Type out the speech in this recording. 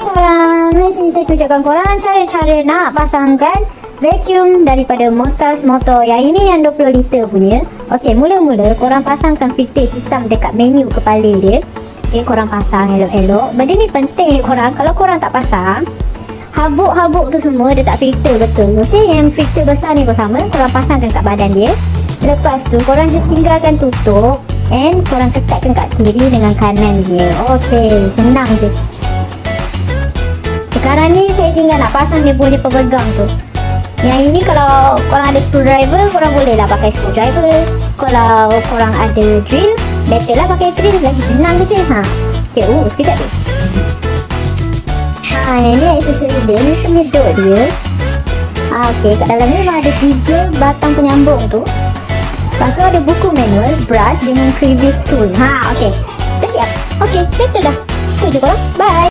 korang, di sini saya tunjukkan korang cara-cara nak pasangkan vacuum daripada Mostas motor. Yang ini yang 20 liter punya. Okey, mula-mula korang pasangkan filter hitam dekat menu kepala dia. Okey, korang pasang elok-elok. Benda ni penting korang. Kalau korang tak pasang, habuk-habuk tu semua dia tak filter betul. Okey, yang filter besar ni pun sama, korang pasangkan kat badan dia. Lepas tu korang just tinggalkan tutup and korang kekatkan kat kiri dengan kanan dia. Okey, senang je. Sekarang ni saya tinggal nak pasang dia punya pemegang tu. Yang ini kalau korang ada screwdriver, korang boleh lah pakai screwdriver. Kalau korang ada drill, better lah pakai drill. Lagi senang je. Okay, sekejap je. Yang ni aksesori dia, ni penyedut dia. Okay, kat dalam ni memang ada 3 batang penyambung tu. Lepas tu ada buku manual, brush dengan crevice tool. Okay, dah siap. Okay, settle dah. Tu je korang. Bye.